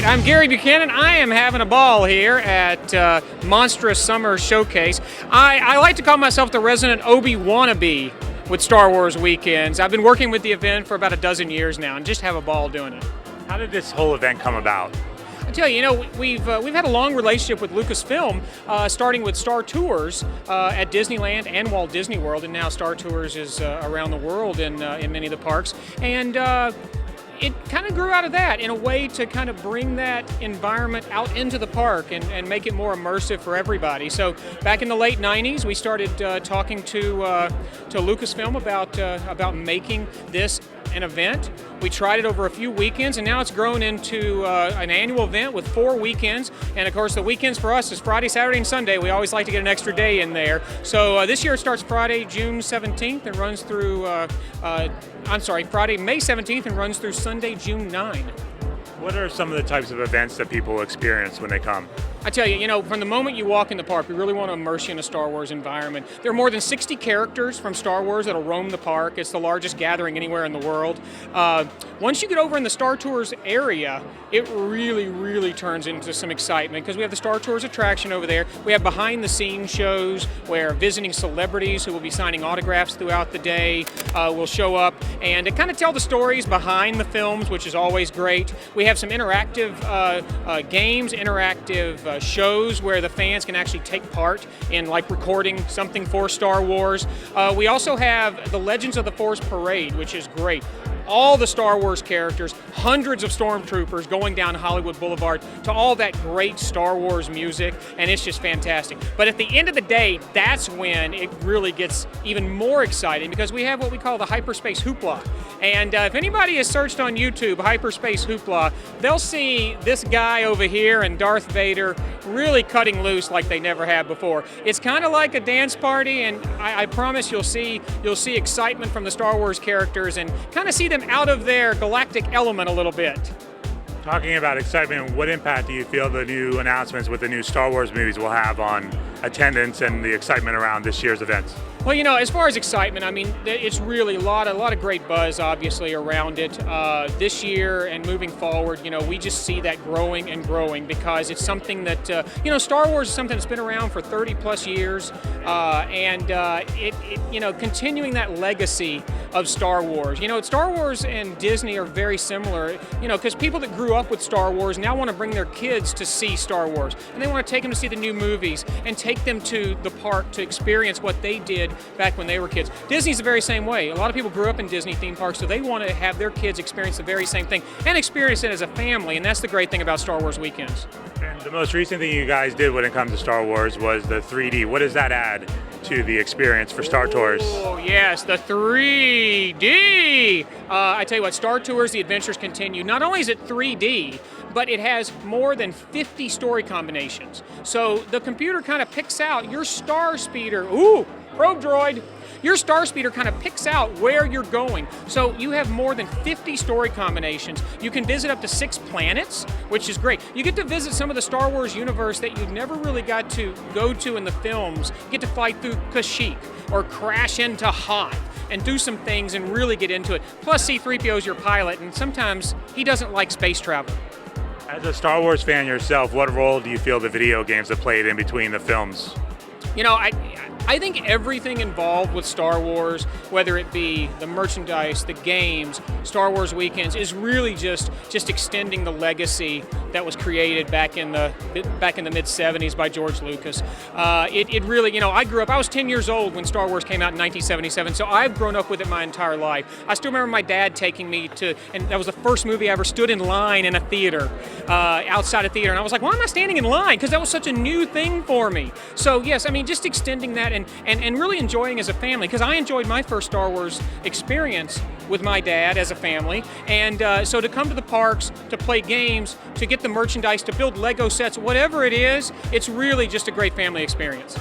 I'm Gary Buchanan. I am having a ball here at Monstrous Summer Showcase. I like to call myself the resident Obi wannabe with Star Wars weekends. I've been working with the event for about a dozen years now and just have a ball doing it. How did this whole event come about? I tell you, we've had a long relationship with Lucasfilm, starting with Star Tours at Disneyland and Walt Disney World, and now Star Tours is around the world in many of the parks. And it kind of grew out of that in a way to kind of bring that environment out into the park and make it more immersive for everybody. So back in the late 90s, we started talking to Lucasfilm about making this an event. We tried it over a few weekends, and now it's grown into an annual event with 4 weekends. And of course, the weekends for us is Friday, Saturday, and Sunday. We always like to get an extra day in there. So this year it starts Friday, June 17th, and runs through, Friday, May 17th, and runs through Sunday, June 9. What are some of the types of events that people experience when they come? I tell you, from the moment you walk in the park, we really want to immerse you in a Star Wars environment. There are more than 60 characters from Star Wars that'll roam the park. It's the largest gathering anywhere in the world. Once you get over in the Star Tours area, it really, really turns into some excitement because we have the Star Tours attraction over there. We have behind-the-scenes shows where visiting celebrities who will be signing autographs throughout the day will show up and to kind of tell the stories behind the films, which is always great. We have some interactive games, interactive shows where the fans can actually take part in like recording something for Star Wars. We also have the Legends of the Force Parade, which is great. All the Star Wars characters, hundreds of stormtroopers going down Hollywood Boulevard to all that great Star Wars music, and it's just fantastic. But at the end of the day, that's when it really gets even more exciting because we have what we call the Hyperspace Hoopla. And if anybody has searched on YouTube Hyperspace Hoopla, they'll see this guy over here and Darth Vader really cutting loose like they never have before. It's kind of like a dance party, and I promise you'll see excitement from the Star Wars characters and kind of see them out of their galactic element a little bit. Talking about excitement, what impact do you feel the new announcements with the new Star Wars movies will have on attendance and the excitement around this year's events? Well, as far as excitement, I mean, it's really a lot of great buzz, obviously, around it. This year and moving forward, we just see that growing and growing because it's something that, Star Wars is something that's been around for 30 plus years, and continuing that legacy of Star Wars. Star Wars and Disney are very similar, because people that grew up with Star Wars now want to bring their kids to see Star Wars, and they want to take them to see the new movies and take them to the park to experience what they did back when they were kids. Disney's the very same way. A lot of people grew up in Disney theme parks, so they want to have their kids experience the very same thing and experience it as a family, and that's the great thing about Star Wars weekends. And the most recent thing you guys did when it comes to Star Wars was the 3D. What does that add to the experience for Star Tours? Oh, yes, the 3D! I tell you what, Star Tours, The Adventures Continue, not only is it 3D, but it has more than 50 story combinations. So the computer kind of picks out your star speeder. Ooh, probe droid. Your star speeder kind of picks out where you're going. So you have more than 50 story combinations. You can visit up to 6 planets, which is great. You get to visit some of the Star Wars universe that you've never really got to go to in the films. You get to fly through Kashyyyk or crash into Hoth and do some things and really get into it. Plus C-3PO is your pilot, and sometimes he doesn't like space travel. As a Star Wars fan yourself, what role do you feel the video games have played in between the films? I think everything involved with Star Wars, whether it be the merchandise, the games, Star Wars weekends, is really just extending the legacy that was created back in the mid-70s by George Lucas. It really, I grew up, I was 10 years old when Star Wars came out in 1977, so I've grown up with it my entire life. I still remember my dad taking me to, and that was the first movie I ever stood in line in a theater, outside a theater, and I was like, why am I standing in line? Because that was such a new thing for me. So yes, I mean, just extending that and really enjoying as a family, because I enjoyed my first Star Wars experience with my dad as a family, and so to come to the parks, to play games, to get the merchandise, to build Lego sets, whatever it is, it's really just a great family experience.